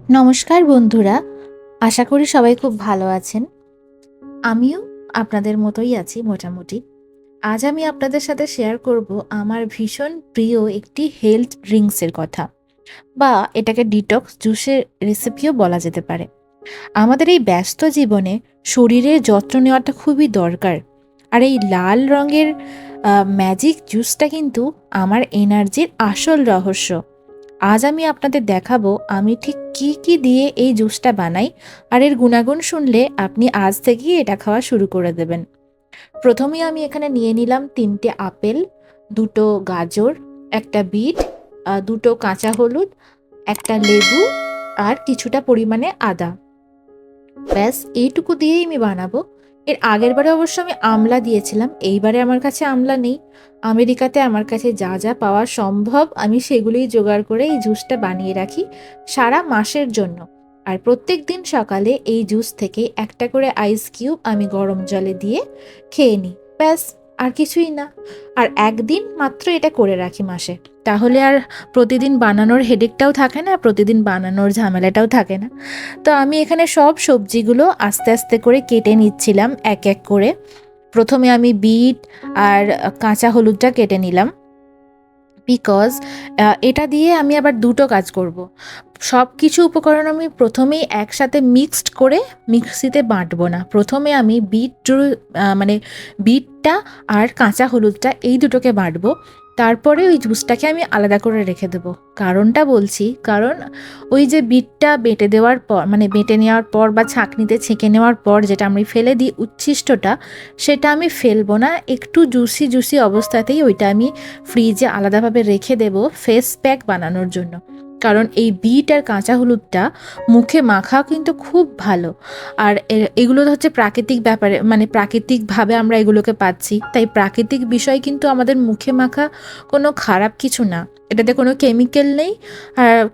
নমস্কার বন্ধুরা, আশা করি সবাই খুব ভালো আছেন। আমিও আপনাদের মতোই আছি মোটামুটি। আজ আমি আপনাদের সাথে শেয়ার করব আমার ভীষণ প্রিয় একটি হেলথ ড্রিঙ্কসের কথা, বা এটাকে ডিটক্স জুসের রেসিপিও বলা যেতে পারে। আমাদের এই ব্যস্ত জীবনে শরীরের যত্ন নেওয়াটা খুবই দরকার। আর এই লাল রঙের ম্যাজিক জুসটা কিন্তু আমার এনার্জির আসল রহস্য। আজ আমি আপনাদের দেখাবো আমি ঠিক কি কি দিয়ে এই জুসটা বানাই, আর এর গুণাগুণ শুনলে আপনি আজ থেকেই এটা খাওয়া শুরু করে দেবেন। প্রথমেই আমি এখানে নিয়ে নিলাম 3টে আপেল, 2টো গাজর, একটা বিট, 2টো কাঁচা হলুদ, একটা লেবু আর কিছুটা পরিমাণে আদা। ব্যাস এইটুকু দিয়েই আমি বানাবো। এর আগের বারে অবশ্য আমি আমলা দিয়েছিলাম, এইবারে আমার কাছে আমলা নেই। আমেরিকাতে আমার কাছে যা যা পাওয়া সম্ভব আমি সেগুলোই জোগাড় করে এই জুসটা বানিয়ে রাখি সারা মাসের জন্য। আর প্রত্যেক দিন সকালে এই জুস থেকে একটা করে আইস কিউব আমি গরম জলে দিয়ে খেয়ে নিই। ব্যাস, আর কিছুই না। আর একদিন মাত্র এটা করে রাখি মাসে, তাহলে আর প্রতিদিন বানানোর হেডেকটাও থাকে না, প্রতিদিন বানানোর ঝামেলাটাও থাকে না। তো আমি এখানে সব সবজিগুলো আস্তে আস্তে করে কেটে নিচ্ছিলাম এক এক করে। প্রথমে আমি বিট আর কাঁচা হলুদটা কেটে নিলাম, বিকজ এটা দিয়ে আমি আবার দুটো কাজ করব। সব কিছু উপকরণ আমি প্রথমেই একসাথে মিক্সড করে মিক্সিতে বাটবো না। প্রথমে আমি মানে বিটটা আর কাঁচা হলুদটা এই দুটোকে বাটবো, তারপরে ওই জুসটাকে আমি আলাদা করে রেখে দেবো। কারণটা বলছি, কারণ ওই যে বিটটা বেটে দেওয়ার পর, মানে বেটে নেওয়ার পর বা ছাঁকনিতে ছেঁকে নেওয়ার পর যেটা আমি ফেলে দিই উচ্ছিষ্টটা, সেটা আমি ফেলবো না। একটু জুসি জুসি অবস্থাতেই ওইটা আমি ফ্রিজে আলাদাভাবে রেখে দেব ফেস প্যাক বানানোর জন্য। কারণ এই বিট আর কাঁচা হলুদটা মুখে মাখা কিন্তু খুব ভালো। আর এগুলো হচ্ছে প্রাকৃতিক ব্যাপারে, মানে প্রাকৃতিকভাবে আমরা এগুলোকে পাচ্ছি, তাই প্রাকৃতিক বিষয় কিন্তু আমাদের মুখে মাখা কোনো খারাপ কিছু না। এটাতে কোনো কেমিক্যাল নেই,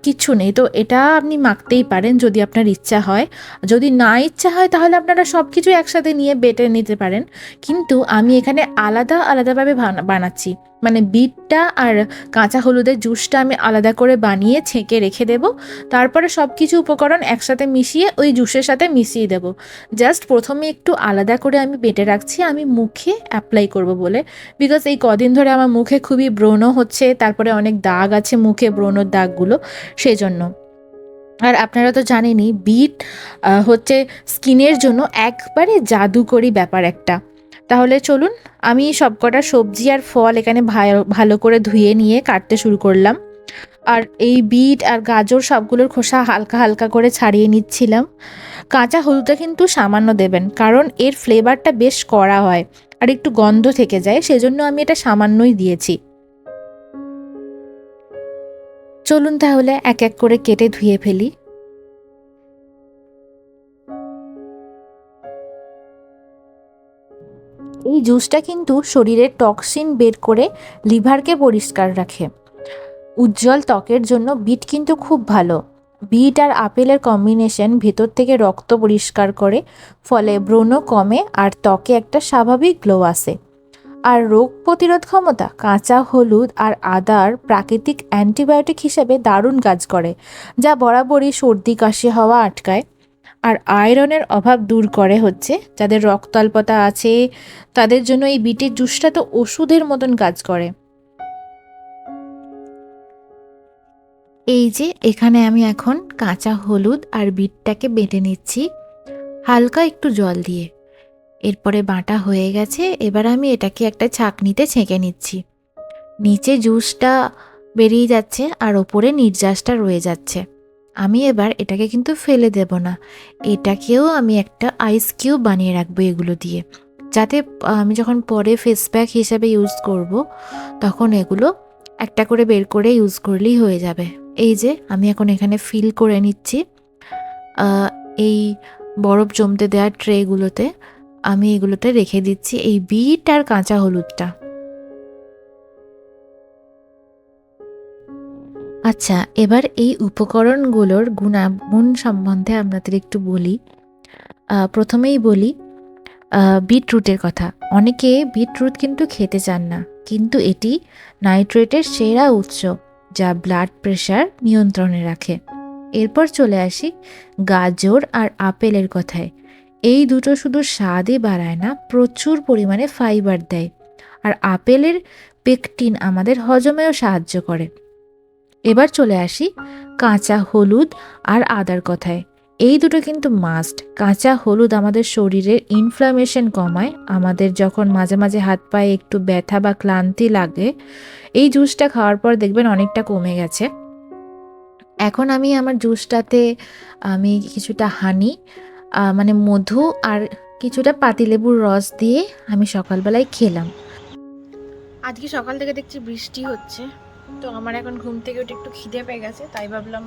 কিচ্ছু নেই। তো এটা আপনি মাখতেই পারেন যদি আপনার ইচ্ছা হয়। যদি না ইচ্ছা হয় তাহলে আপনারা সব কিছু একসাথে নিয়ে বেটে নিতে পারেন। কিন্তু আমি এখানে আলাদা আলাদাভাবে বানাচ্ছি, মানে বিটটা আর কাঁচা হলুদের জুসটা আমি আলাদা করে বানিয়ে ছেঁকে রেখে দেব। তারপরে সব কিছু উপকরণ একসাথে মিশিয়ে ওই জুসের সাথে মিশিয়ে দেব। জাস্ট প্রথমে একটু আলাদা করে আমি বেটে রাখছি, আমি মুখে অ্যাপ্লাই করব বলে। বিকজ এই কদিন ধরে আমার মুখে খুবই ব্রণ হচ্ছে, তারপরে অনেক দাগ আছে মুখে, ব্রণর দাগগুলো, সেই জন্য। আর আপনারা তো জানেনই বিট হচ্ছে স্কিনের জন্য একবারে জাদুকরি ব্যাপার একটা। তাহলে চলুন, আমি সবকটা সবজি আর ফল এখানে ভালো করে ধুয়ে নিয়ে কাটতে শুরু করলাম। আর এই বিট আর গাজর সবগুলোর খোসা হালকা হালকা করে ছাড়িয়ে নিচ্ছিলাম। কাঁচা হলুদটা কিন্তু সামান্য দেবেন, কারণ এর ফ্লেভারটা বেশ কড়া হয় আর একটু গন্ধ থেকে যায়, সেজন্য আমি এটা সামান্যই দিয়েছি। চলুন তাহলে এক এক করে কেটে ধুয়ে ফেলি। এই জুসটা কিন্তু শরীরের টক্সিন বের করে লিভারকে পরিষ্কার রাখে। উজ্জ্বল ত্বকের জন্য বিট কিন্তু খুব ভালো। বিট আর আপেলের কম্বিনেশন ভেতর থেকে রক্ত পরিষ্কার করে, ফলে ব্রণ কমে আর ত্বকে একটা স্বাভাবিক গ্লো আসে। আর রোগ প্রতিরোধ ক্ষমতা কাঁচা হলুদ আর আদার প্রাকৃতিক অ্যান্টিবায়োটিক হিসেবে দারুণ কাজ করে, যা বরাবরই সর্দি কাশি হওয়া আটকায়। আর আয়রনের অভাব দূর করে হচ্ছে, যাদের রক্তাল্পতা আছে তাদের জন্য এই বিটের জুসটা তো ওষুধের মতন কাজ করে। এই যে এখানে আমি এখন কাঁচা হলুদ আর বিটটাকে বেটে নিচ্ছি হালকা একটু জল দিয়ে। এরপরে বাটা হয়ে গেছে, এবার আমি এটাকে একটা ছাঁকনিতে ছেঁকে নিচ্ছি। নিচে জুসটা বেরিয়ে যাচ্ছে আর ওপরে নির্যাসটা রয়ে যাচ্ছে। আমি এবার এটাকে কিন্তু ফেলে দেব না, এটাকেও আমি একটা আইস কিউব বানিয়ে রাখবো এগুলো দিয়ে, যাতে আমি যখন পরে ফেস প্যাক হিসেবে ইউজ করব তখন এগুলো একটা করে বের করে ইউজ করলেই হয়ে যাবে। এই যে আমি এখন এখানে ফিল করে নিচ্ছি এই বরফ জমতে দেওয়ার ট্রেগুলোতে, আমি এগুলোতে রেখে দিচ্ছি এই বিট আর কাঁচা হলুদটা। আচ্ছা, এবার এই উপকরণগুলোর গুণাগুণ সম্বন্ধে আপনাদের একটু বলি। প্রথমেই বলি বিটরুটের কথা। অনেকে বিটরুট কিন্তু খেতে চান না, কিন্তু এটি নাইট্রেটের সেরা উৎস, যা ব্লাড প্রেশার নিয়ন্ত্রণে রাখে। এরপর চলে আসি গাজর আর আপেলের কথায়। এই দুটো শুধু স্বাদই বাড়ায় না, প্রচুর পরিমাণে ফাইবার দেয়। আর আপেলের পেকটিন আমাদের হজমেও সাহায্য করে। এবার চলে আসি কাঁচা হলুদ আর আদার কথায়। এই দুটো কিন্তু মাস্ট। কাঁচা হলুদ আমাদের শরীরের ইনফ্লামেশন কমায়। আমাদের যখন মাঝে মাঝে হাত পায়ে একটু ব্যথা বা ক্লান্তি লাগে, এই জুসটা খাওয়ার পর দেখবেন অনেকটা কমে গেছে। এখন আমি আমার জুসটাতে আমি কিছুটা হানি, মানে মধু আর কিছুটা পাতিলেবুর রস দিয়ে আমি সকালবেলায় খেলাম। আজকে সকাল থেকে দেখছি বৃষ্টি হচ্ছে, তো আমার এখন ঘুম থেকে উঠে একটু খিদে পেয়ে গেছে, তাই ভাবলাম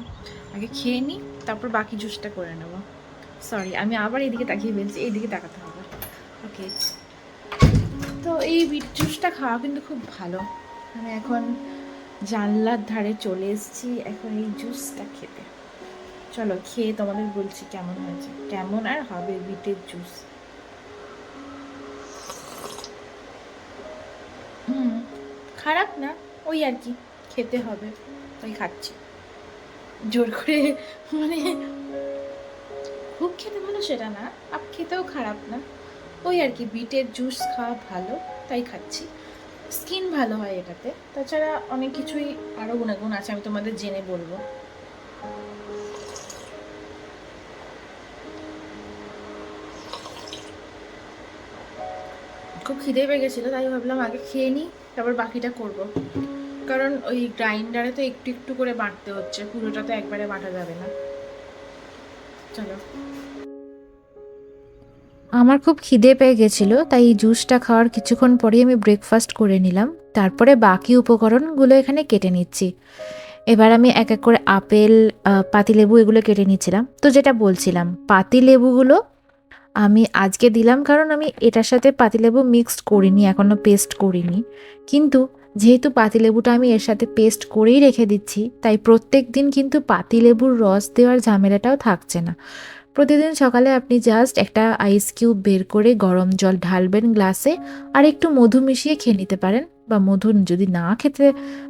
আগে খেয়ে নিই, তারপর বাকি জুসটা করে নেব। সরি, আমি আবার এইদিকে তাকিয়ে ফেলছি, এইদিকে তাকাতে হবে। ওকে, তো এই বিট জুসটা খাওয়া কিন্তু খুব ভালো। আমি এখন জানলার ধারে চলে এসেছি এখন এই জুসটা খেতে। চলো খেয়ে তোমাদের বলছি কেমন হয়েছে, কেমন আর হবে বিটের জুস। খারাপ না, ওই আর কি, খেতে হবে তাই খাচ্ছি জোর করে। মানে খুব খেতে ভালো সেটা না, আপ খেতেও খারাপ না, ওই আর কি, বিটের জুস খাওয়া ভালো তাই খাচ্ছি। স্কিন ভালো হয় এটাতে, তাছাড়া অনেক কিছুই আরও গুণাগুণ আছে, আমি তোমাদের জেনে বলবো। খুব খিদে পেয়ে গেছিলো, তাই ভাবলাম আগে খেয়ে নিই, তারপর বাকিটা করব। কারণ ওই গ্রাইন্ডারে তো একটু একটু করে বাটতে হচ্ছে, পুরোটা তো একবারে বাটা যাবে না। চলো, আমার খুব খিদে পেয়ে গেছিলো, তাই এই জুসটা খাওয়ার কিছুক্ষণ পরেই আমি ব্রেকফাস্ট করে নিলাম। তারপরে বাকি উপকরণগুলো এখানে কেটে নিচ্ছি। এবার আমি এক এক করে আপেল, পাতিলেবু এগুলো কেটে নিচ্ছিলাম। তো যেটা বলছিলাম, পাতিলেবুগুলো আমি আজকে দিলাম কারণ আমি এটার সাথে পাতিলেবু মিক্সড করিনি, এখনও পেস্ট করিনি। কিন্তু যেহেতু পাতিলেবুটা আমি এর সাথে পেস্ট করেই রেখে দিচ্ছি, তাই প্রত্যেক দিন কিন্তু পাতিলেবুর রস দেওয়ার ঝামেলাটাও থাকছে না। প্রতিদিন সকালে আপনি জাস্ট একটা আইস কিউব বের করে গরম জল ঢালবেন গ্লাসে, আর একটু মধু মিশিয়ে খেয়ে নিতে পারেন। বা মধু যদি না খেতে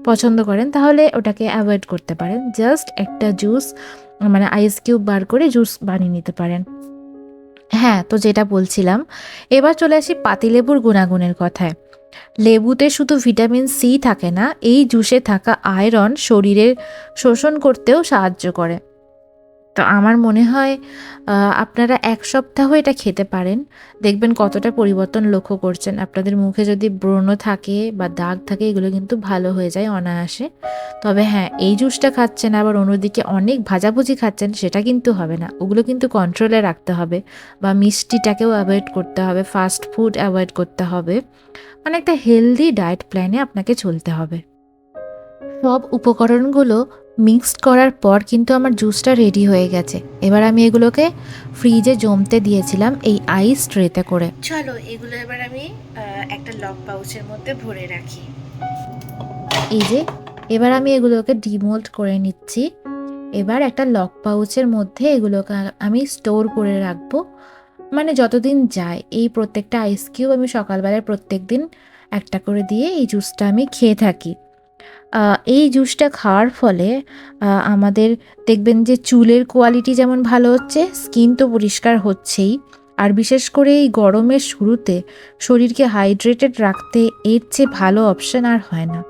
পছন্দ করেন তাহলে ওটাকে অ্যাভয়েড করতে পারেন। জাস্ট একটা জুস, মানে আইস কিউব বার করে জুস বানিয়ে নিতে পারেন। হ্যাঁ, তো যেটা বলছিলাম, এবার চলে আসি পাতিলেবুর গুণাগুণের কথায়। লেবুতে শুধু ভিটামিন সি থাকে না, এই জুসে থাকা আয়রন শরীরের শোষণ করতেও সাহায্য করে। তো আমার মনে হয় আপনারা ১ সপ্তাহ এটা খেতে পারেন। দেখবেন কতটা পরিবর্তন লক্ষ্য করছেন। আপনাদের মুখে যদি ব্রণ থাকে বা দাগ থাকে, এগুলো কিন্তু ভালো হয়ে যায় অনায়াসে। তবে হ্যাঁ, এই জুসটা খাচ্ছেন আবার অন্যদিকে অনেক ভাজাভুজি খাচ্ছেন, সেটা কিন্তু হবে না। ওগুলো কিন্তু কন্ট্রোলে রাখতে হবে, বা মিষ্টিটাকেও অ্যাভয়েড করতে হবে, ফাস্ট ফুড অ্যাভয়েড করতে হবে। মানে একটা হেলদি ডায়েট প্ল্যানে আপনাকে চলতে হবে। সব উপকরণগুলো মিক্সড করার পর কিন্তু আমার জুসটা রেডি হয়ে গেছে। এবার আমি এগুলোকে ফ্রিজে জমতে দিয়েছিলাম এই আইস ট্রেতে করে। চলো এগুলো এবার আমি একটা লক পাউচের মধ্যে ভরে রাখি। এই যে, এবার আমি এগুলোকে ডিমোল্ড করে নিচ্ছি। এবার একটা লক পাউচের মধ্যে এগুলোকে আমি স্টোর করে রাখবো, মানে যতদিন যায়। এই প্রত্যেকটা আইস কিউব আমি সকালবেলায় প্রত্যেক দিন একটা করে দিয়ে এই জুসটা আমি খেয়ে থাকি। এই জুসটা খাওয়ার ফলে আমাদের দেখবেন যে চুলের কোয়ালিটি যেমন ভালো হচ্ছে, স্কিন তো পরিষ্কার হচ্ছেই। আর বিশেষ করে এই গরমের শুরুতে শরীরকে হাইড্রেটেড রাখতে এর চেয়ে ভালো অপশন আর হয় না।